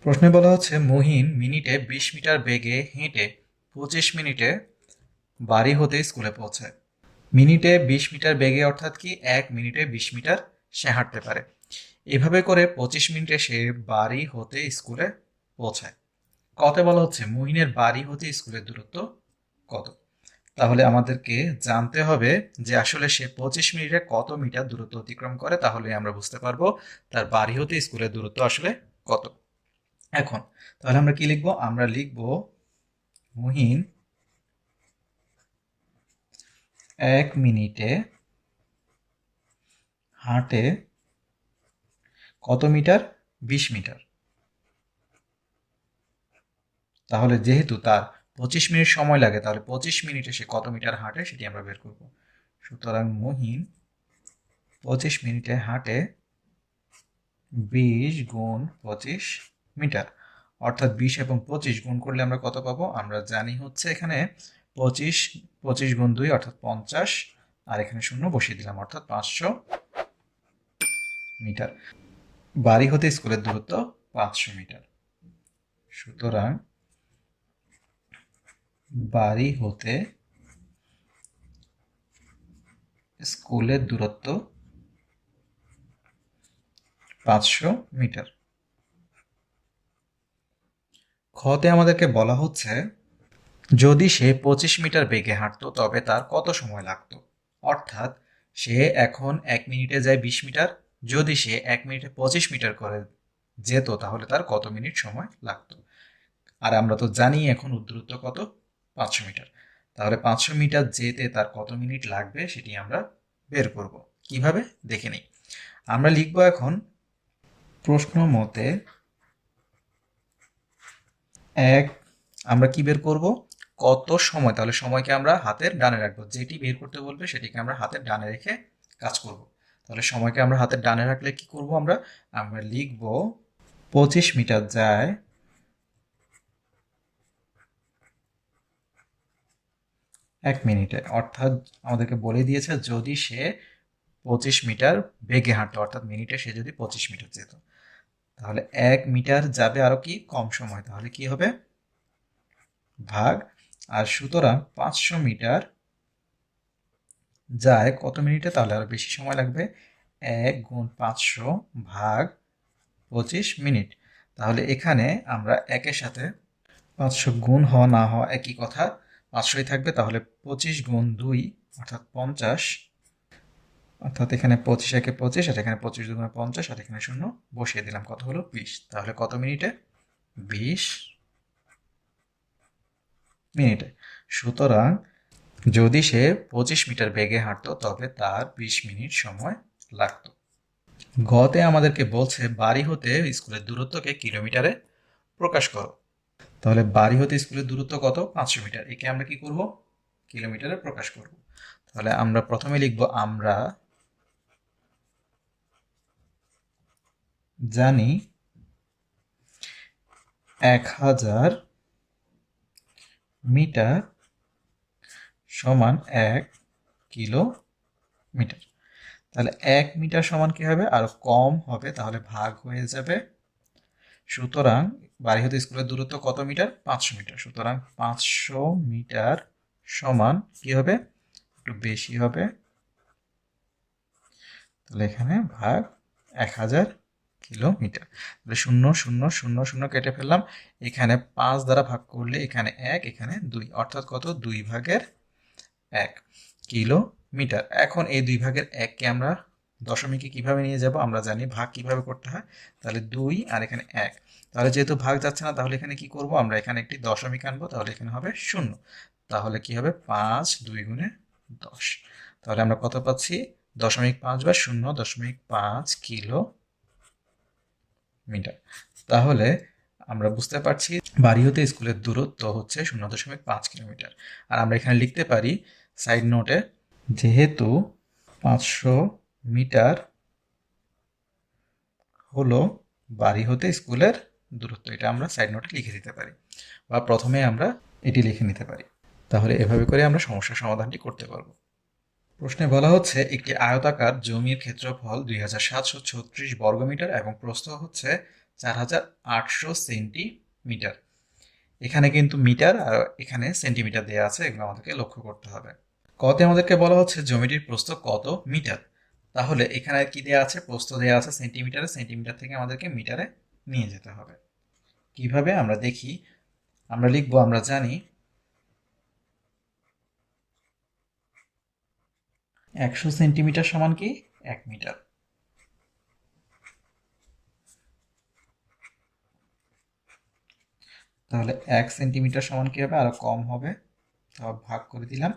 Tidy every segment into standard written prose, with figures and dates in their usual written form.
প্রশ্নে বলা হচ্ছে মুহিন মিনিটে 20 মিটার বেগে হেঁটে 25 মিনিটে বাড়ি হতে স্কুলে পৌঁছায়। মিনিটে 20 মিটার বেগে অর্থাৎ কি 1 মিনিটে 20 মিটার সে হাঁটতে পারে। এভাবে করে 25 মিনিটে সে বাড়ি হতে স্কুলে পৌঁছায়। কতে বলা হচ্ছে মুহিনের বাড়ি হতে স্কুলের দূরত্ব কত। তাহলে আমাদেরকে জানতে হবে যে আসলে সে 25 মিনিটে কত মিটার দূরত্ব অতিক্রম করে, তাহলে আমরা বুঝতে পারবো তার বাড়ি হতে স্কুলের দূরত্ব আসলে কত। এখন তাহলে আমরা কি লিখবো? আমরা লিখবো মুহিন 1 মিনিটে হাঁটে কত মিটার? 20 মিটার। তাহলে যেহেতু তার 25 মিনিট সময় লাগে, তাহলে 25 মিনিটে সে কত মিটার হাঁটে সেটি আমরা বের করব। সুতরাং মুহিন 25 মিনিটে হাঁটে 20 গুণ 25 মিটার, অর্থাৎ 20 এবং 25 গুণ করলে আমরা কত পাবো? আমরা জানি হচ্ছে এখানে 25, 25 গুণ 2 অর্থাৎ 50, আর এখানে শূন্য বসিয়ে দিলাম অর্থাৎ 500 মিটার। বাড়ি হতে স্কুলের দূরত্ব 500 মিটার। সুতরাং বাড়ি হতে স্কুলের দূরত্ব 500 মিটার। খতে আমাদেরকে বলা হচ্ছে যদি সে 25 মিটার বেগে হাঁটতো তবে তার কত সময় লাগতো। অর্থাৎ সে এখন 1 মিনিটে যায় 20 মিটার, যদি সে 1 মিনিটে 25 মিটার করে যেত তাহলে তার কত মিনিট সময় লাগতো। আর আমরা তো জানি এখন দূরত্ব কত? 500 মিটার। তাহলে 500 মিটার যেতে তার কত মিনিট লাগবে সেটি আমরা বের করব। কিভাবে দেখে নিই। আমরা লিখব এখন প্রশ্ন মতে এক, আমরা কি বের করব? কত সময়। তাহলে সময়কে আমরা হাতের ডানে রাখবো, যেটি বের করতে বলবে সেটিকে আমরা হাতের ডানে রেখে কাজ করব। তাহলে সময়কে আমরা হাতের ডানে রাখলে কি করব? আমরা আমরা লিখব 25 মিটার যায় 1 মিনিটে। অর্থাৎ আমাদেরকে বলে দিয়েছে যদি সে 25 মিটার বেগে হাঁটতো, অর্থাৎ মিনিটে সে যদি 25 মিটার যেত, তাহলে 1 মিটার যাবে আরো কি কম সময়, তাহলে কি হবে? ভাগ। আর সুতরাং 500 মিটার যায় কত মিনিটে? তাহলে আরো বেশি সময় লাগবে, 1 গুণ 500 ভাগ 25 মিনিট। তাহলে এখানে আমরা একের সাথে 500 গুণ হওয়া না হওয়া একই কথা, 500ই থাকবে। তাহলে 25 গুণ 2 অর্থাৎ 50, অর্থাৎ এখানে 25 একে 25, আর এখানে 25 দুগুণে 50, আর এখানে শূন্য বসিয়ে দিলাম, কত হলো? 20। তাহলে কত মিনিটে? 20 মিনিটে। সুতরাং যদি সে 25 মিটার বেগে হাঁটতো তবে তার 20 মিনিট সময় লাগতো। গতে আমাদেরকে বলছে বাড়ি হতে স্কুলের দূরত্বকে কিলোমিটারে প্রকাশ করো। তাহলে বাড়ি হতে স্কুলের দূরত্ব কত? 500 মিটার। একে আমরা কি করব? কিলোমিটারে প্রকাশ করব। তাহলে আমরা প্রথমে লিখব আমরা জানি 1000 মিটার সমান 1 কিলোমিটার। তাহলে 1 মিটার সমান কি হবে? আরো কম হবে, তাহলে ভাগ হয়ে যাবে। সুতরাং বাড়ি হতে স্কুলের দূরত্ব কত মিটার? 500 মিটার। সুতরাং 500 মিটার সমান কি হবে? একটু বেশি হবে, তাহলে এখানে ভাগ 1000 কিলোমিটার। তাহলে 0 0 0 0 কেটে ফেললাম। এখানে 5 দ্বারা ভাগ করলে এখানে 1, এখানে 2, অর্থাৎ কত? 2/1 কিলোমিটার। এখন এই 2/1কে আমরা দশমিকে কিভাবে নিয়ে যাব? আমরা জানি ভাগ কিভাবে করতে হয়। তাহলে 2 আর এখানে 1, তাহলে যেহেতু ভাগ যাচ্ছে না তাহলে এখানে কি করব? আমরা এখানে একটি দশমিক আনবো, তাহলে এখানে হবে 0। তাহলে কি হবে? 5 2 গুণে 10। তাহলে আমরা কত পাচ্ছি? 0.5 বা 0.5 কিলোমিটার। তাহলে আমরা বুঝতে পারছি বাড়ি হতে স্কুলের দূরত্ব হচ্ছে 0.5 কিলোমিটার। আর আমরা এখানে লিখতে পারি সাইড নোটে, যেহেতু 500 মিটার হলো বাড়ি হতে স্কুলের দূরত্ব, এটা আমরা সাইড নোটে লিখে দিতে পারি, বা প্রথমে আমরা এটি লিখে নিতে পারি। তাহলে এভাবে করে আমরা সমস্যার সমাধানটি করতে পারবো। প্রশ্নে বলা হচ্ছে একটি আয়তাকার জমির ক্ষেত্রফল 2736 বর্গমিটার এবং প্রস্থ হচ্ছে 4800 সেন্টিমিটার। এখানে কিন্তু মিটার আর এখানে সেন্টিমিটার দেওয়া আছে, এগুলো আমাদেরকে লক্ষ্য করতে হবে। কতে আমাদেরকে বলা হচ্ছে জমিটির প্রস্থ কত মিটার। তাহলে এখানে কি দেওয়া আছে, প্রস্থ দেওয়া আছে সেন্টিমিটারে, সেন্টিমিটার থেকে আমাদেরকে মিটারে নিয়ে যেতে হবে। কিভাবে আমরা দেখি, আমরা লিখবো, আমরা জানি 100 সেন্টিমিটার সমান কি 1 মিটার। তাহলে 1 সেন্টিমিটার সমান কি হবে, আরো কম হবে, তাও ভাগ করে দিলাম।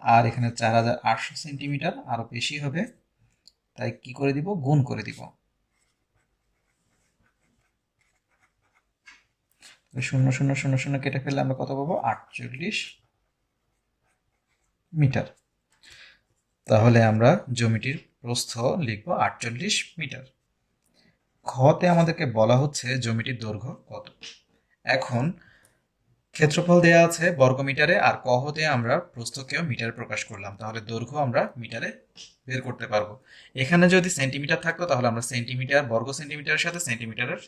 আর এখানে 4800 সেন্টিমিটার আরো বেশি হবে, তাই কি করে দিব, গুণ করে দিব। শূন্য শূন্য শূন্য শূন্য কেটে ফেললে আমরা কত পাবো, 48 মিটার। তাহলে আমরা জমিটির প্রস্থ লিখব 48 মিটার। খতে আমাদেরকে বলা হচ্ছে জমিটির দৈর্ঘ্য কত। এখন ক্ষেত্রফল দেয়া আছে বর্গমিটারে, আর কহতে আমরা প্রস্থকেও মিটারে প্রকাশ করলাম, তাহলে দৈর্ঘ্য আমরা মিটারে বের করতে পারবো। এখানে যদি সেন্টিমিটার থাকতো তাহলে আমরা সেন্টিমিটার, বর্গ সেন্টিমিটারের সাথে সেন্টিমিটারের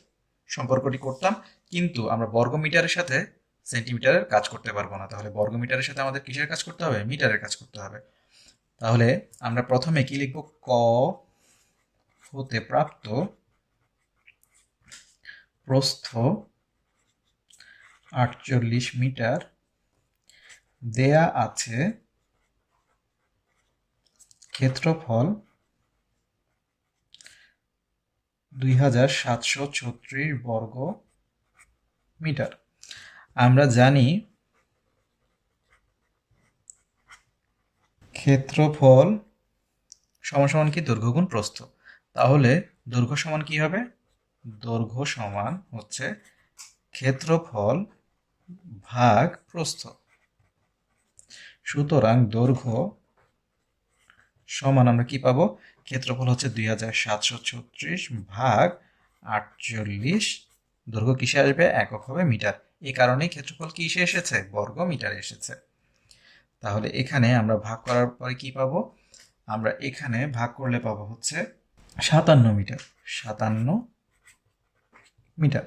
সম্পর্কটি করতাম, কিন্তু আমরা বর্গমিটারের সাথে সেন্টিমিটারের কাজ করতে পারবো না। তাহলে বর্গমিটারের সাথে আমাদের কিসের কাজ করতে হবে, মিটারের কাজ করতে হবে। তাহলে আমরা প্রথমে কি লিখব, ক হতে প্রাপ্ত প্রস্থ 48 মিটার দেয়া আছে, ক্ষেত্রফল 2736 বর্গ মিটার। আমরা জানি ক্ষেত্রফল সমান সমান কি দৈর্ঘ্য গুণ প্রস্থ। তাহলে দৈর্ঘ্য সমান কি হবে, দৈর্ঘ্য সমান হচ্ছে ক্ষেত্রফল ভাগ প্রস্থ। সুতরাং দৈর্ঘ্য সমান আমরা কি পাবো, ক্ষেত্রফল হচ্ছে 2736 ভাগ 48। দৈর্ঘ্য কিসে আসবে, একক হবে মিটার। এই কারণেই ক্ষেত্রফল কিসে এসেছে, বর্গ মিটারে এসেছে। তাহলে এখানে আমরা ভাগ করার পরে কি পাবো, আমরা এখানে ভাগ করলে পাবো হচ্ছে 57 মিটার, 57 মিটার।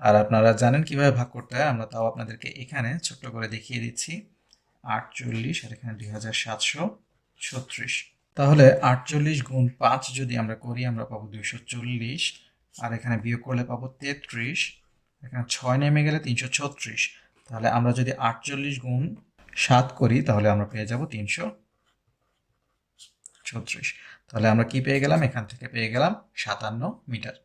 আর আপনারা জানেন কিভাবে ভাগ করতে হয়, আমরা তাও আপনাদেরকে এখানে ছোট্ট করে দেখিয়ে দিচ্ছি। 48 আর এখানে 2736। তাহলে 48 গুণ 5 যদি আমরা করি আমরা পাবো 240, আর এখানে বিয়োগ করলে পাবো 33, এখানে 6 নেমে গেলে 336। তাহলে আমরা যদি 48 গুণ 7 করি তাহলে আমরা পেয়ে যাব 336। তাহলে আমরা কি পেয়ে গেলাম, এখান থেকে পেয়ে গেলাম 57 মিটার।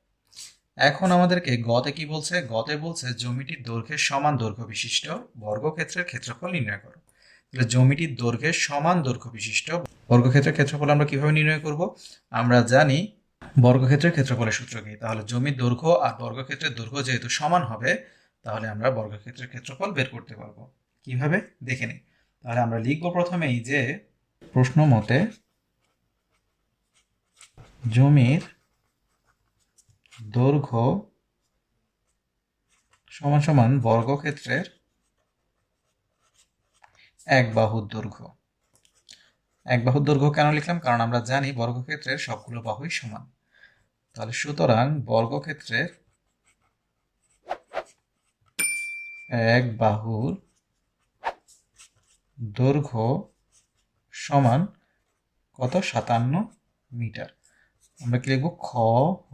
এখন আমাদেরকে গতে কি বলছে, গতে বলছে জমিটির দৈর্ঘ্যের সমান দৈর্ঘ্য বিশিষ্ট বর্গক্ষেত্রের ক্ষেত্রফল নির্ণয় করো। তাহলে জমিটির দৈর্ঘ্যের সমান দৈর্ঘ্য বিশিষ্ট বর্গক্ষেত্রের ক্ষেত্রফল আমরা কিভাবে নির্ণয় করব, আমরা জানি বর্গক্ষেত্রের ক্ষেত্রফলের সূত্র কি। তাহলে জমির দৈর্ঘ্য আর বর্গক্ষেত্রের দৈর্ঘ্য যেহেতু সমান হবে, তাহলে আমরা বর্গক্ষেত্রের ক্ষেত্রফল বের করতে পারবো। কিভাবে দেখে নিই। তাহলে আমরা লিখব প্রথমেই যে প্রশ্ন মতে জমির দৈর্ঘ্য সমান সমান বর্গক্ষেত্রের এক বাহুর দৈর্ঘ্য। এক বাহুর দৈর্ঘ্য কেন লিখলাম, কারণ আমরা জানি বর্গক্ষেত্রের সবগুলো বাহুই সমান। তাহলে সুতরাং বর্গক্ষেত্রের এক বাহুর দৈর্ঘ্য সমান কত, 57 মিটার। আমরা কি লিখব, খ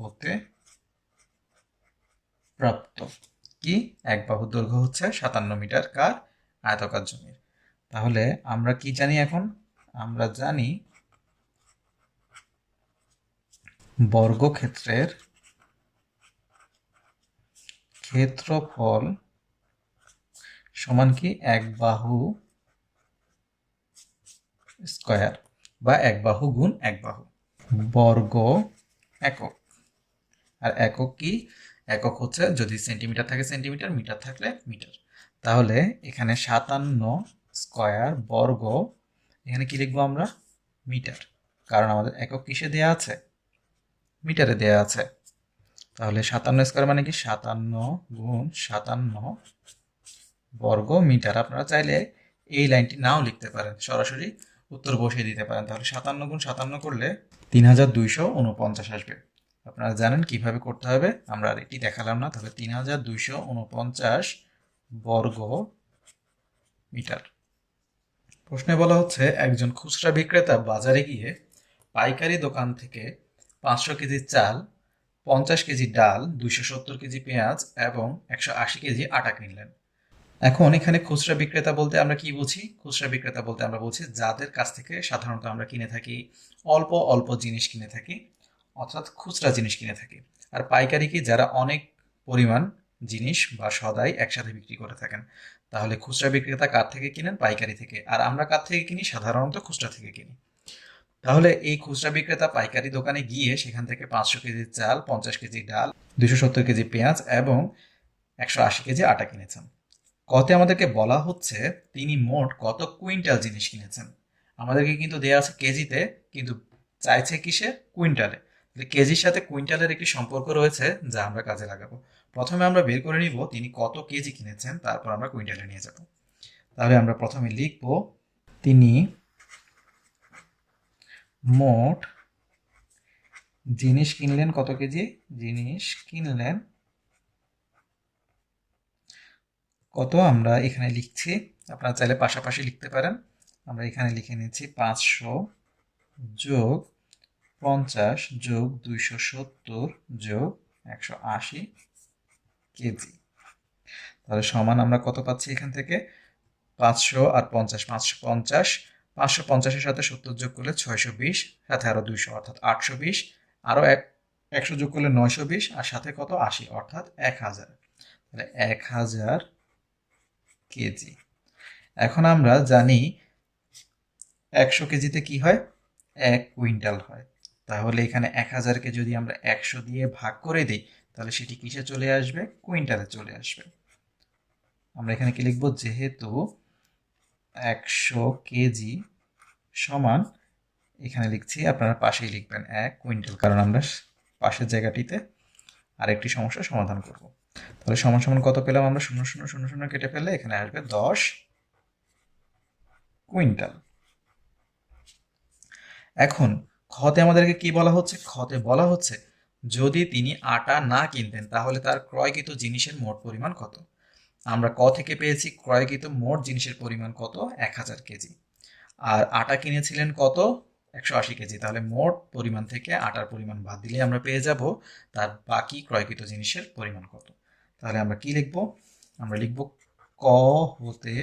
হতে প্রাপ্ত কি, এক বাহুর দৈর্ঘ্য হচ্ছে 57 মিটার, কার, আয়তাকার জমির। তাহলে আমরা কি জানি এখন, আমরা জানি বর্গক্ষেত্রের ক্ষেত্রফল সমান কি এক বাহু স্কয়ার, বা এক বাহু গুণ এক বাহু, বর্গ একক। আর একক কি, একক হচ্ছে যদি সেন্টিমিটার থাকে সেন্টিমিটার, মিটার থাকলে মিটার। তাহলে এখানে 57 স্কয়ার বর্গ, এখানে কি লিখবো আমরা, মিটার, কারণ আমাদের একক কিসে দেয়া আছে, মিটারে দেয়া আছে। তাহলে 57 স্কয়ার মানে কি 57 গুণ 57 বর্গ মিটার। আপনারা চাইলে এই লাইনটি নাও লিখতে পারেন, সরাসরি উত্তর বসিয়ে দিতে পারেন। তাহলে 57 গুণ 57 করলে 3249 আসবে। আপনারা জানেন কিভাবে করতে হবে, আমরা আর এটি দেখালাম না। তাহলে 3249 বর্গ মিটার। প্রশ্নে বলা হচ্ছে একজন খুচরা বিক্রেতা বাজারে গিয়ে পাইকারি দোকান থেকে 500 কেজি চাল, 50 কেজি ডাল, 270 কেজি পেঁয়াজ এবং 180 কেজি আটা কিনলেন। এখন এখানে খুচরা বিক্রেতা বলতে আমরা কি বুঝি? খুচরা বিক্রেতা বলতে আমরা বুঝি যাদের কাছ থেকে সাধারণত আমরা কিনে থাকি, অল্প অল্প জিনিস কিনে থাকি, অর্থাৎ খুচরা জিনিস কিনে থাকি। আর পাইকারি কি? যারা অনেক পরিমাণ জিনিস বা সদাই একসাথে বিক্রি করে থাকেন। তাহলে খুচরা বিক্রেতা কার থেকে কিনেন? পাইকারি থেকে। আর আমরা কার থেকে কিনি? সাধারণত খুচরা থেকে কিনি। তাহলে এই খুচরা বিক্রেতা পাইকারি দোকানে গিয়ে সেখান থেকে 500 কেজি চাল, 50 কেজি ডাল, 270 কেজি পেঁয়াজ এবং 180 কেজি আটা কিনেছেন। কতে আমাদেরকে বলা হচ্ছে তিনি মোট কত কুইন্টাল জিনিস কিনেছেন। আমাদেরকে কিন্তু দেয়া আছে কেজিতে, কিন্তু চাইছে কিসে? কুইন্টালে। তাহলে কেজির সাথে কুইন্টালের একটি সম্পর্ক রয়েছে যা আমরা কাজে লাগাবো। প্রথমে আমরা বের করে নিব তিনি কত কেজি কিনেছেন, তারপর আমরা কুইন্টালে নিয়ে যাব। তাহলে আমরা প্রথমে লিখব তিনি মোট জিনিস কিনলেন কত কেজি? জিনিস কিনলেন কত আমরা এখানে লিখছি, আপনারা চাইলে পাশাপাশি লিখতে পারেন। আমরা এখানে লিখে নিচ্ছি 500 যোগ 50 যোগ 270 যোগ 180 কেজি। তাহলে সমান আমরা কত পাচ্ছি এখান থেকে? 500 আর 50, 550, 550-এর সাথে 70 যোগ করলে 620, সাথে আরো 200 অর্থাৎ 820, আরো 100 যোগ করলে 920, আর সাথে কত? 80 অর্থাৎ 1000। তাহলে 1000 কেজি। এখন আমরা জানি 100 কেজিতে কি হয়? 1 কুইন্টাল হয়। তাহলে এখানে 1000কে যদি আমরা 100 দিয়ে ভাগ করে দিই, তাহলে সেটি কিসে চলে আসবে? কুইন্টালে চলে আসবে। আমরা এখানে কি লিখব? যেহেতু 100 কেজি সমান, এখানে লিখছি, আপনারা পাশেই লিখবেন 1 কুইন্টাল, কারণ আমরা পাশের জায়গাটিতে আরেকটি সমস্যার সমাধান করব। তাহলে সমান সমান কত পেলাম আমরা? 0 0 0 0 কেটে ফেললে এখানে আসবে 10 কুইন্টাল। এখন খতে আমাদেরকে কি বলা হচ্ছে? খতে বলা হচ্ছে যদি তিনি আটা না কিনতেন তাহলে তার ক্রয়কৃত জিনিসের মোট পরিমাণ কত। আমরা ক থেকে পেয়েছি ক্রয়কৃত মোট জিনিসের পরিমাণ কত? 1000 কেজি। আর আটা কিনেছিলেন কত? 180 কেজি। তাহলে মোট পরিমাণ থেকে আটার পরিমাণ বাদ দিলে আমরা পেয়ে যাব তার বাকি ক্রয়কৃত জিনিসের পরিমাণ কত। তাহলে আমরা কি লিখব? আমরা লিখব ক হতে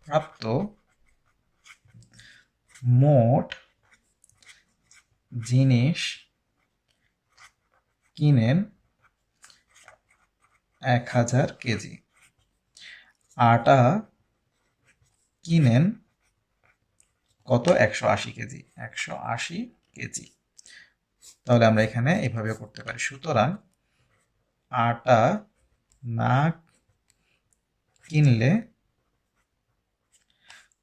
প্রাপ্ত মোট জিনিস কিনেন 1000 কেজি, আটা কিনেন কত? 180 কেজি, 180 কেজি। তাহলে আমরা এখানে এভাবে করতে পারি। সুতরাং আটা না কিনলে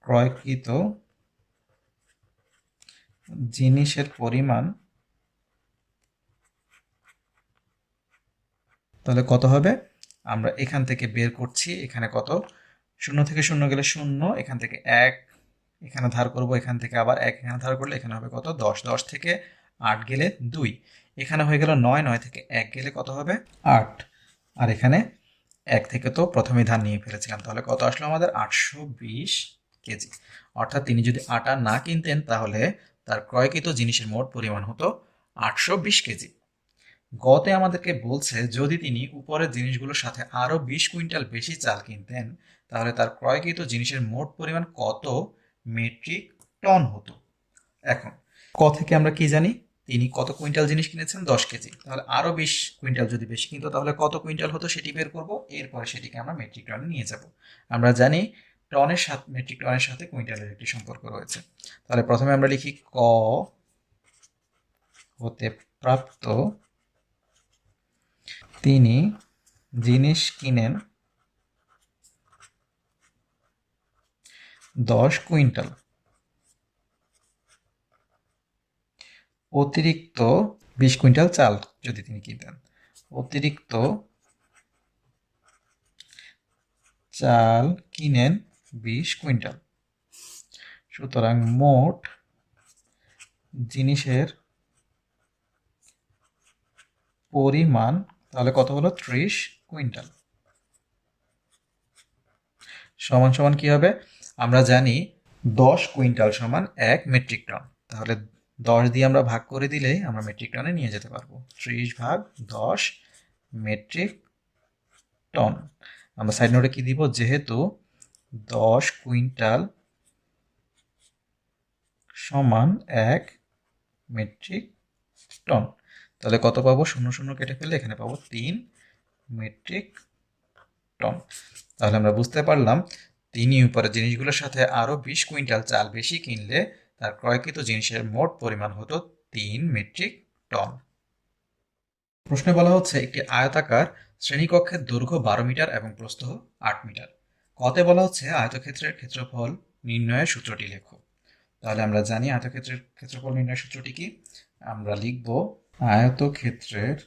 ক্রয়কৃত জিনিসের পরিমাণ তাহলে কত হবে? আমরা এখান থেকে বের করছি, এখানে কত? 0 থেকে 0 গেলে 0, এখান থেকে 1 এখানে ধার করব, এখান থেকে আবার 1 এখানে ধার করলে এখানে হবে কত? 10, 10 থেকে 8 গেলে 2, এখানে হয়ে গেল 9, 9 থেকে 1 গেলে কত হবে? 8, আর এখানে 1 থেকে তো প্রথমেই ধার নিয়ে ফেলেছিলাম, তাহলে কত আসলো আমাদের? 820 কেজি। অর্থাৎ তিনি যদি আটা না কিনতেন তাহলে তার ক্রয়কৃত জিনিসের মোট পরিমাণ হতো 820 কেজি। গতে আমাদেরকে বলছে যদি তিনি উপরের জিনিসগুলোর সাথে আরো 20 কুইন্টাল বেশি চাল কিনতেন তাহলে তার ক্রয়কৃত জিনিসের মোট পরিমাণ কত মেট্রিক টন হতো। এখন ক থেকে আমরা কি জানি? তিনি কত কুইন্টাল জিনিস কিনেছেন? 10 কেজি। তাহলে আরো 20 কুইন্টাল যদি বেশি কিনতো তাহলে কত কুইন্টাল হতো সেটি বের করব, এরপরে সেটিকে আমরা মেট্রিক টনে নিয়ে যাব। আমরা জানি টনের সাথে, মেট্রিক টনের সাথে কুইন্টালের একটি সম্পর্ক রয়েছে। তাহলে প্রথমে আমরা লিখি ক হতে প্রাপ্ত তিনি জিনিস কিনেন 10 কুইন্টাল, অতিরিক্ত 20 কুইন্টাল চাল যদি তিনি কিনতেন, অতিরিক্ত চাল কিনেন 20 কুইন্টাল। সুতরাং মোট জিনিসের পরিমাণ, তাহলে কত হলো 30 কুইন্টাল। সমান সমান কি হবে? আমরা জানি 10 কুইন্টাল সমান 1 মেট্রিক টন। তাহলে 10 দিয়ে আমরা ভাগ করে দিলেই আমরা মেট্রিক টনে নিয়ে যেতে পারবো। 30 ভাগ 10 মেট্রিক টন। আমরা সাইড নোটে কি দিব? যেহেতু 10 কুইন্টাল সমান 1 মেট্রিক টন, তাহলে কত পাবো? 0 0 কেটে ফেলে এখানে পাবো 3 মেট্রিক টন। তাহলে আমরা বুঝতে পারলাম তিনি উপরের জিনিসগুলোর সাথে আরো 20 কুইন্টাল চাল বেশি কিনলে তার ক্রয়কৃত জিনিসের মোট পরিমাণ হতো 3 মেট্রিক টন। প্রশ্নে বলা হচ্ছে একটি আয়তাকার শ্রেণীকক্ষের দৈর্ঘ্য 12 মিটার এবং প্রস্থ 8 মিটার। কতে বলা হচ্ছে আয়তক্ষেত্রের ক্ষেত্রফল নির্ণয়ের সূত্রটি লেখো। তাহলে আমরা জানি আয়তক্ষেত্রের ক্ষেত্রফল নির্ণয়ের সূত্রটি কি? আমরা লিখব আয়তক্ষেত্রের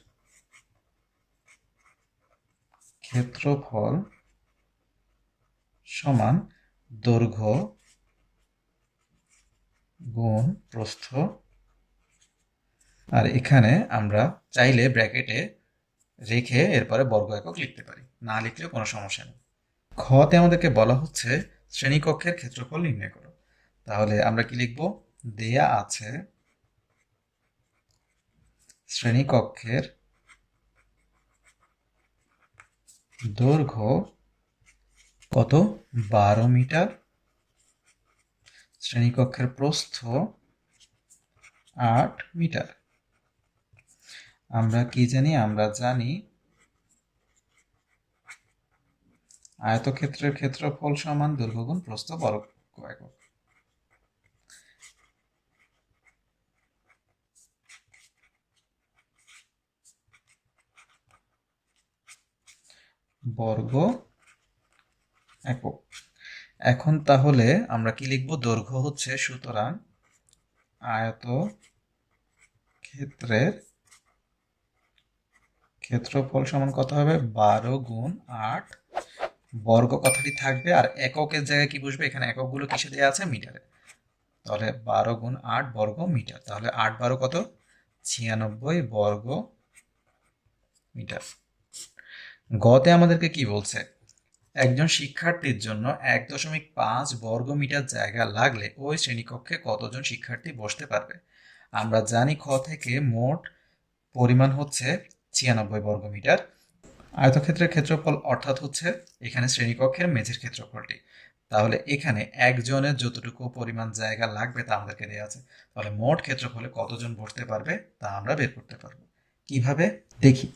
ক্ষেত্রফল সমান দৈর্ঘ্য গুণ প্রস্থ, আর এখানে আমরা চাইলে ব্র্যাকেটে রেখে এরপরে বর্গ একক লিখতে পারি, না লিখলেও কোনো সমস্যা নেই। খতে আমাদেরকে বলা হচ্ছে শ্রেণীকক্ষের ক্ষেত্রফল নির্ণয় করো। তাহলে আমরা কি লিখব? দেয়া আছে শ্রেণীকক্ষের দৈর্ঘ্য কত? 12 মিটার, শ্রেণীকক্ষের প্রস্থ 8 মিটার। আমরা কি জানি? আমরা জানি আয়তক্ষেত্রের ক্ষেত্রফল সমান দৈর্ঘ্য গুণ প্রস্থ বর্গ একক। বর্গ একক। এখন তাহলে আমরা কি লিখব? দৈর্ঘ্য হচ্ছে, সুতরাং আয়তক্ষেত্রের ক্ষেত্রফল সমান কত হবে? 12 গুণ 8। বর্গ কথাটি থাকবে আর এককের জায়গায় কি বসবে? এখানে এককগুলো কিসে দেওয়া আছে? মিটারে। তাহলে 12 গুণ 8 বর্গ মিটার। তাহলে 8 12 কত? 96 বর্গ মিটার। গতে আমাদেরকে কি বলছে? একজন শিক্ষার্থীর জন্য 1.5 বর্গ মিটার জায়গা লাগলে ওই শ্রেণীকক্ষে কতজন শিক্ষার্থী বসতে পারবে? আমরা জানি খ থেকে মোট পরিমাণ হচ্ছে 96 বর্গ মিটার। আয়তক্ষেত্রের ক্ষেত্রফল অর্থাৎ হচ্ছে এখানে শ্রেণীকক্ষের মেঝের ক্ষেত্রফলটি। তাহলে এখানে একজনের যতটুকু পরিমাণ জায়গা লাগবে তা আমাদেরকে দেওয়া আছে। তাহলে মোট ক্ষেত্রফলে কতজন বসতে পারবে তা আমরা বের করতে পারবো। কিভাবে? দেখি।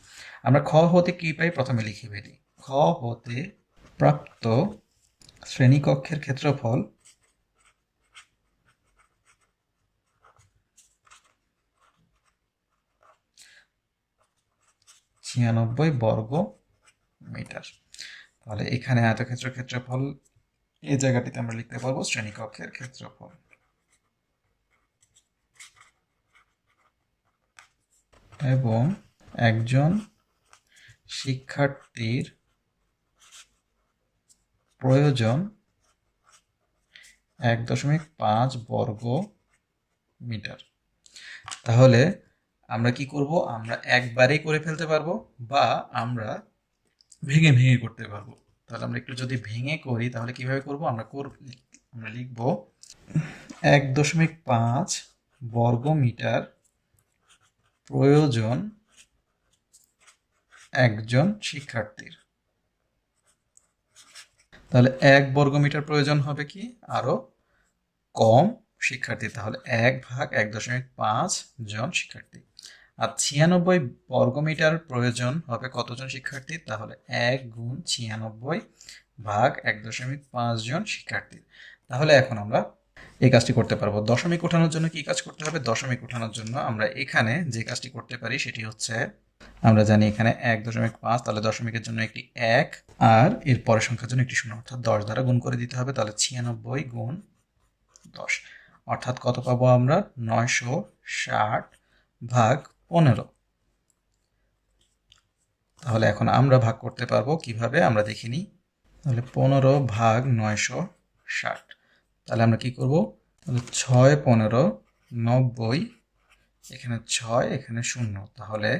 আমরা খ হতে কি পাই প্রথমে লিখে ফেলি। খ হতে প্রাপ্ত শ্রেণীকক্ষের ক্ষেত্রফল ছিয়ানব্বই বর্গ মিটার। তাহলে এখানে আয়তক্ষেত্রের ক্ষেত্রফল এই জায়গাটিতে আমরা লিখতে পারবো শ্রেণীকক্ষের ক্ষেত্রফল। এবং একজন শিক্ষার্থীর প্রয়োজন 1.5 বর্গ মিটার। তাহলে আমরা কি করব? আমরা একবারেই করে ফেলতে পারবো বা আমরা ভেঙে ভেঙে করতে পারবো। তাহলে আমরা একটু যদি ভেঙে করি তাহলে কিভাবে করব? আমরা লিখব 1.5 বর্গ মিটার প্রয়োজন একজন শিক্ষার্থীর। তাহলে 1 বর্গ মিটার প্রয়োজন হবে কি? আরো কম শিক্ষার্থী। তাহলে 1 ভাগ 1.5 জন শিক্ষার্থী। আর 96 বর্গ মিটার প্রয়োজন হবে কতজন শিক্ষার্থী? তাহলে 1 গুণ 96 ভাগ 1.5 জন শিক্ষার্থী। তাহলে এখন আমরা এই কাজটি করতে পারবো। দশমিক উঠানোর জন্য কি কাজ করতে হবে? দশমিক উঠানোর জন্য আমরা এখানে যে কাজটি করতে পারি সেটি হচ্ছে, আমরা জানি এখানে 1.5, তাহলে দশমিকের জন্য একটি 1 আর এর পরের সংখ্যার জন্য একটি 0, অর্থাৎ 10 দ্বারা গুণ করে দিতে হবে। তাহলে 96 গুণ 10 অর্থাৎ কত পাবো আমরা? 960 ভাগ 15। তাহলে এখন আমরা ভাগ করতে পারবো কিভাবে আমরা দেখে নিই। তাহলে 15 ভাগ 960। তাহলে আমরা কি করব? তাহলে 6 15 90, এখানে 6 এখানে 0, তাহলে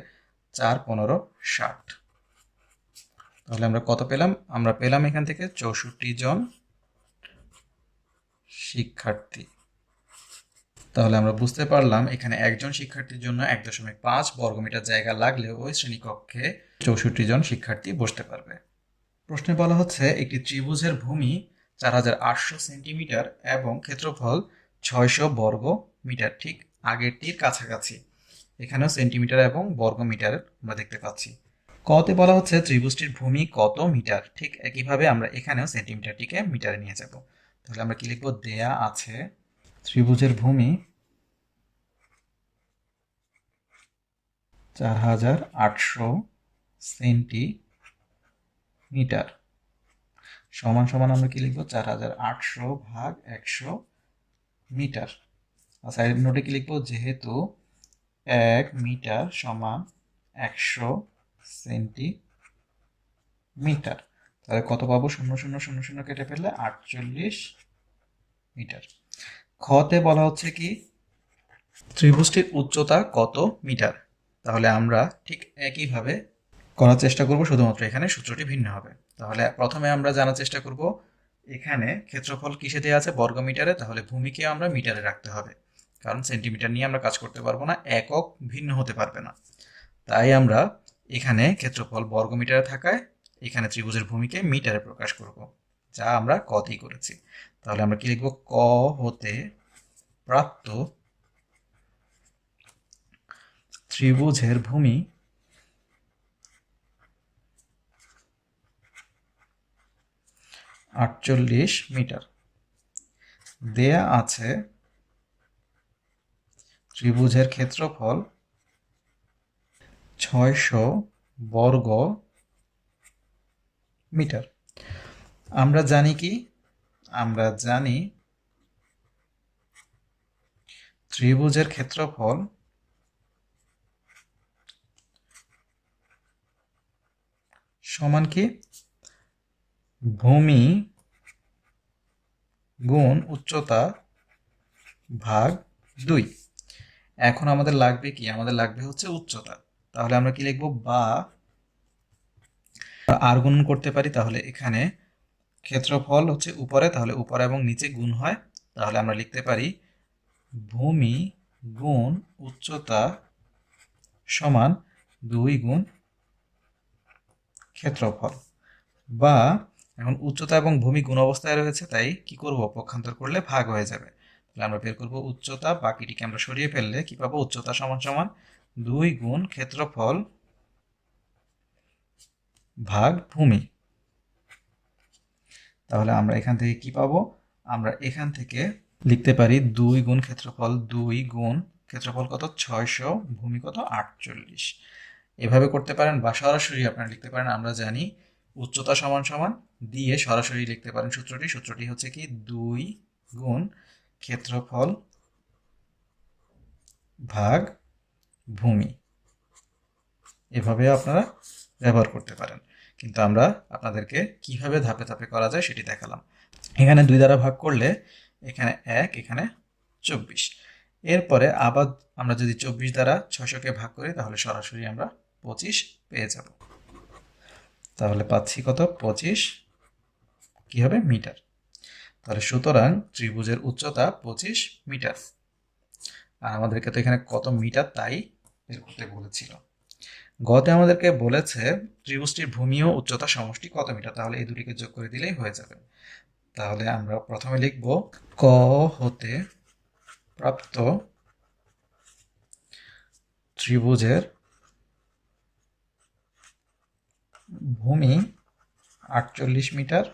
4 15 60। তাহলে আমরা কত পেলাম? আমরা পেলাম এখান থেকে 64 জন শিক্ষার্থী। তাহলে আমরা বুঝতে পারলাম এখানে একজন শিক্ষার্থীর জন্য 1.5 বর্গমিটার জায়গা লাগলে ওই শ্রেণীকক্ষে 64 জন শিক্ষার্থী বসতে পারবে। প্রশ্নে বলা হচ্ছে একটি ত্রিভুজের ভূমি 4800 সেন্টিমিটার এবং ক্ষেত্রফল 600 বর্গ মিটার, ঠিক আগেরটির কাছাকাছি। এখানেও সেন্টিমিটার এবং বর্গ মিটার আমরা দেখতে পাচ্ছি। কতে বলা হচ্ছে ত্রিভুজটির ভূমি কত মিটার, ঠিক একইভাবে আমরা এখানেও সেন্টিমিটারটিকে মিটারে নিয়ে যাব। তাহলে আমরা কি লিখব? দেয়া আছে ত্রিভুজের ভূমি 4800 সেন্টিমিটার সমান সমান আমরা কি লিখবো? 4800 ভাগ 100 মিটার। আর সাইড নোটে কি লিখবো? যেহেতু 1 মিটার সমান 100 সেন্টিমিটার, তাহলে কত পাবো? 0 0 0 0 কেটে ফেললে 48 মিটার। খতে বলা হচ্ছে কি ত্রিভুজটির উচ্চতা কত মিটার। তাহলে আমরা ঠিক একইভাবে করার চেষ্টা করব, শুধুমাত্র এখানে সূত্রটি ভিন্ন হবে। তাহলে প্রথমে আমরা জানার চেষ্টা করব এখানে ক্ষেত্রফল কিসে দেওয়া আছে? বর্গমিটারে। তাহলে ভূমিকে আমরা মিটারে রাখতে হবে, কারণ সেন্টিমিটার নিয়ে আমরা কাজ করতে পারবো না, একক ভিন্ন হতে পারবে না। তাই আমরা এখানে ক্ষেত্রফল বর্গমিটারে থাকায় এখানে ত্রিভুজের ভূমিকে মিটারে প্রকাশ করব, যা আমরা কতেই করেছি। তাহলে আমরা কি লিখব? ক হতে প্রাপ্ত ত্রিভুজের ভূমি 48 মিটার। দেয়া আছে ত্রিভুজের ক্ষেত্রফল 600 বর্গ মিটার। আমরা জানি কি? আমরা জানি ত্রিভুজের ক্ষেত্রফল সমান কি? ভূমি গুণ উচ্চতা ভাগ 2। এখন আমাদের লাগবে কি? আমাদের লাগবে হচ্ছে উচ্চতা। তাহলে আমরা কি লিখব? বা আর গুণ করতে পারি। তাহলে এখানে ক্ষেত্রফল হচ্ছে উপরে, তাহলে উপরে এবং নিচে গুণ হয়। তাহলে আমরা লিখতে পারি ভূমি গুণ উচ্চতা সমান 2 গুণ ক্ষেত্রফল। বা এখন উচ্চতা এবং ভূমি গুণ অবস্থায় রয়েছে, তাই কি করব? পক্ষান্তর করলে ভাগ হয়ে যাবে। তাহলে আমরা বের করব উচ্চতা, বাকিটিকে আমরা সরিয়ে ফেললে কি পাবো? উচ্চতা সমান সমান 2 গুণ ক্ষেত্রফল ভাগ ভূমি। তাহলে আমরা এখান থেকে কি পাবো? আমরা এখান থেকে লিখতে পারি 2 গুণ ক্ষেত্রফল, 2 গুণ ক্ষেত্রফল কত? 600, ভূমি কত? 48। এভাবে করতে পারেন বা সরাসরি আপনারা লিখতে পারেন। আমরা জানি উচ্চতা সমান সমান দিয়ে সরাসরি লিখতে পারেন সূত্রটি হচ্ছে কি 2 গুণ ক্ষেত্রফল ভাগ ভূমি। এভাবে আপনারা ব্যবহার করতে পারেন, কিন্তু আমরা আপনাদেরকে কিভাবে ধাপে ধাপে করা যায় সেটি দেখালাম। এখানে 2 দ্বারা ভাগ করলে এখানে 1, এখানে 24। এরপরে আবার আমরা যদি 24 দ্বারা 600কে ভাগ করি তাহলে সরাসরি আমরা 25 পেয়ে যাব। তাহলে পাচ্ছি কত? 25 কি হবে? মিটার। তাহলে সুতরাং ত্রিভুজের উচ্চতা 25 মিটার। আর আমাদেরকে তো এখানে কত মিটার তাই বের করতে বলেছিল। গতে আমাদেরকে বলেছে ত্রিভুজটির ভূমি ও উচ্চতা সমষ্টি কত মিটার। তাহলে এই দুটিকে যোগ করে দিলেই হয়ে যাবে। তাহলে আমরা প্রথমে লিখব ক হতে প্রাপ্ত ত্রিভুজের ভূমি 48 মিটার,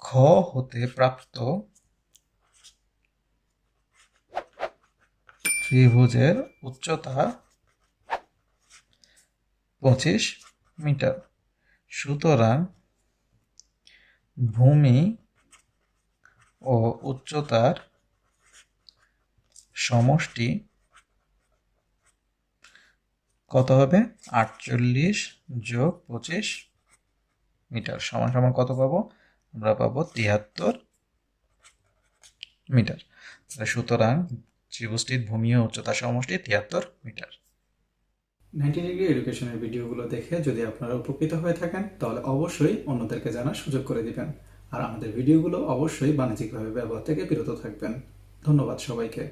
খ হতে প্রাপ্ত ত্রিভুজের উচ্চতা 25 মিটার। সুতরাং ভূমি ও উচ্চতার সমষ্টি কত হবে? 48 যোগ 25 মিটার সমান সমান কত পাবো? আমরা পাবো 73 মিটার। সুতরাং ত্রিভুজটির ভূমি ও উচ্চতা সমষ্টি 73 মিটার। 90 ডিগ্রি এডুকেশনের ভিডিওগুলো দেখে যদি আপনারা উপকৃত হয়ে থাকেন তাহলে অবশ্যই অন্যদেরকে জানার সুযোগ করে দিবেন। আর আমাদের ভিডিওগুলো অবশ্যই বাণিজ্যিকভাবে ব্যবহার থেকে বিরত থাকবেন। ধন্যবাদ সবাইকে।